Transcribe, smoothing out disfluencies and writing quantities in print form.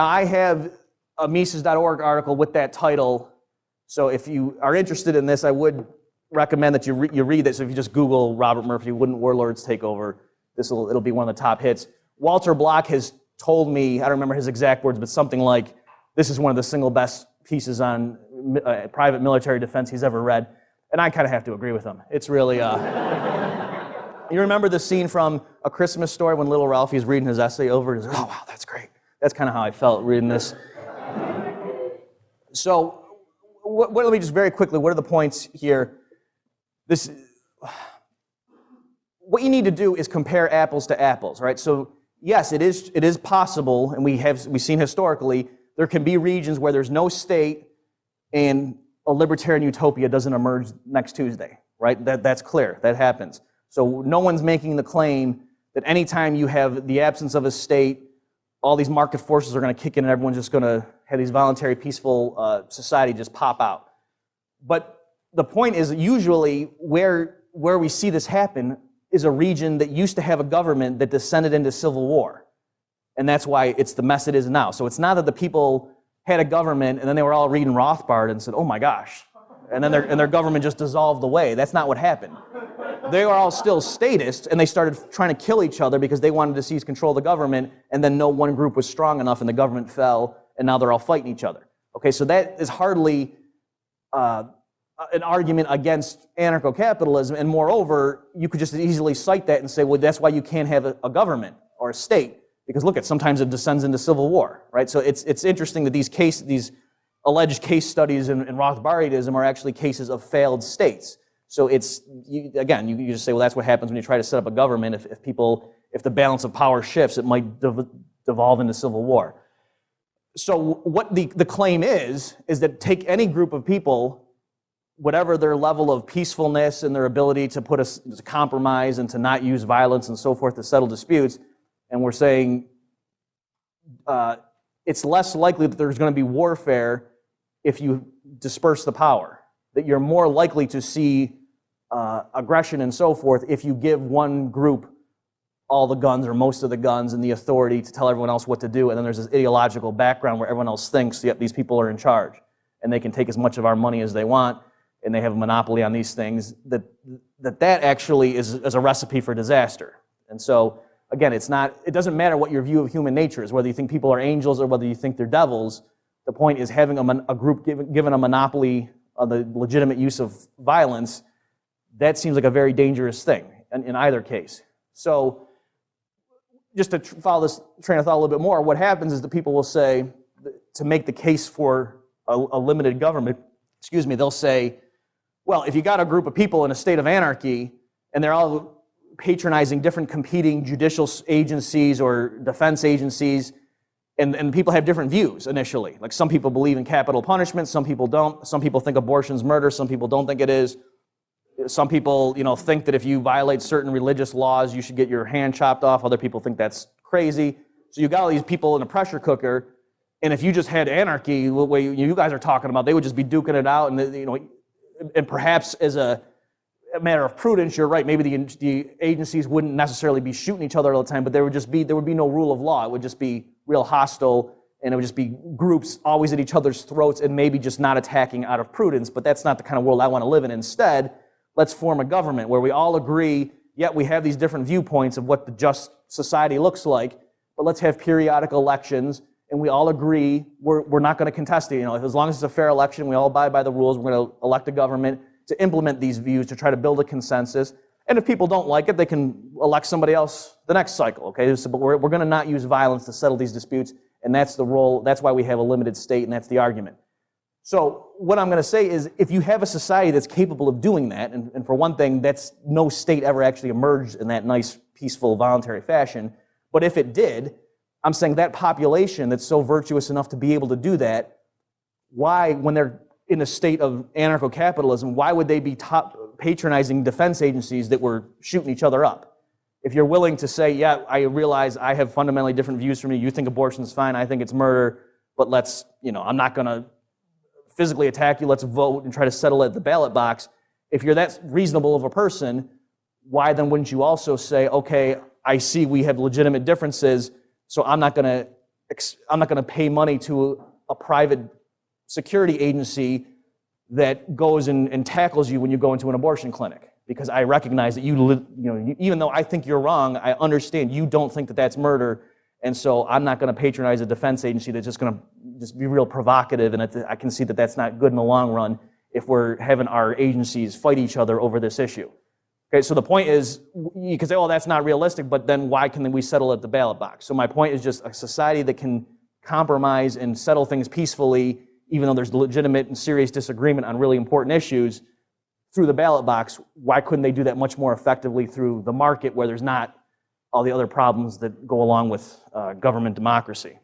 Now, I have a Mises.org article with that title, so if you are interested in this, I would recommend that you read it. So if you just Google Robert Murphy, Wouldn't Warlords Take Over? It'll be one of the top hits. Walter Block has told me, I don't remember his exact words, but something like, this is one of the single best pieces on private military defense he's ever read. And I kind of have to agree with him. It's really, you remember the scene from A Christmas Story when little Ralphie's reading his essay over? He's like, oh, wow, that's great. That's kind of how I felt reading this. So, let me just very quickly, what are the points here? What you need to do is compare apples to apples, right? So, yes, it is possible, and we've seen historically, there can be regions where there's no state and a libertarian utopia doesn't emerge next Tuesday, right? That's clear. That happens. So no one's making the claim that anytime you have the absence of a state, all these market forces are going to kick in and everyone's just going to have these voluntary, peaceful society just pop out. But the point is usually where we see this happen is a region that used to have a government that descended into civil war. And that's why it's the mess it is now. So it's not that the people had a government and then they were all reading Rothbard and said, oh my gosh, and then their government just dissolved away. That's not what happened. They were all still statists, and they started trying to kill each other because they wanted to seize control of the government, and then no one group was strong enough and the government fell, and now they're all fighting each other. Okay, so that is hardly an argument against anarcho-capitalism, and moreover, you could just easily cite that and say, well, that's why you can't have a government or a state, because look, sometimes it descends into civil war, right? So it's interesting that these alleged case studies in Rothbardism are actually cases of failed states. So you just say, well, that's what happens when you try to set up a government. If the balance of power shifts, it might devolve into civil war. So what the claim is that take any group of people, whatever their level of peacefulness and their ability to to compromise and to not use violence and so forth to settle disputes, and we're saying it's less likely that there's going to be warfare if you disperse the power, that you're more likely to see aggression and so forth if you give one group all the guns or most of the guns and the authority to tell everyone else what to do, and then there's this ideological background where everyone else thinks, yep, these people are in charge, and they can take as much of our money as they want, and they have a monopoly on these things, that actually is a recipe for disaster. And so, again, it doesn't matter what your view of human nature is, whether you think people are angels or whether you think they're devils. The point is having a group given a monopoly on the legitimate use of violence, that seems like a very dangerous thing in either case. So just to follow this train of thought a little bit more, what happens is that people will say, to make the case for a limited government, they'll say, well, if you got a group of people in a state of anarchy and they're all patronizing different competing judicial agencies or defense agencies, and people have different views initially. Like some people believe in capital punishment, some people don't. Some people think abortion's murder, some people don't think it is. Some people, think that if you violate certain religious laws, you should get your hand chopped off. Other people think that's crazy. So you got all these people in a pressure cooker, and if you just had anarchy, the way you guys are talking about, they would just be duking it out, and perhaps as a matter of prudence, you're right. Maybe the agencies wouldn't necessarily be shooting each other all the time, but there would be no rule of law. It would just be real hostile, and it would just be groups always at each other's throats, and maybe just not attacking out of prudence. But that's not the kind of world I want to live in. Instead, let's form a government where we all agree, yet we have these different viewpoints of what the just society looks like, but let's have periodic elections, and we all agree we're not going to contest it. As long as it's a fair election, we all abide by the rules, we're going to elect a government to implement these views, to try to build a consensus. And if people don't like it, they can elect somebody else the next cycle, okay? So, but we're going to not use violence to settle these disputes, and that's the role, that's why we have a limited state, and that's the argument. So what I'm going to say is, if you have a society that's capable of doing that, and for one thing, no state ever actually emerged in that nice, peaceful, voluntary fashion, but if it did, I'm saying that population that's so virtuous enough to be able to do that, why, when they're in a state of anarcho-capitalism, why would they be patronizing defense agencies that were shooting each other up? If you're willing to say, yeah, I realize I have fundamentally different views from you, you think abortion's fine, I think it's murder, but I'm not going to physically attack you, let's vote and try to settle it at the ballot box. If you're that reasonable of a person, why then wouldn't you also say, okay, I see we have legitimate differences, so I'm not going to I'm not going to pay money to a private security agency that goes and tackles you when you go into an abortion clinic, because I recognize that even though I think you're wrong, I understand you don't think that that's murder, and so I'm not going to patronize a defense agency that's just going to just be real provocative, and I can see that that's not good in the long run if we're having our agencies fight each other over this issue. Okay, so the point is, you can say, oh, that's not realistic, but then why can we settle at the ballot box? So my point is just a society that can compromise and settle things peacefully, even though there's legitimate and serious disagreement on really important issues, through the ballot box. Why couldn't they do that much more effectively through the market, where there's not all the other problems that go along with government democracy?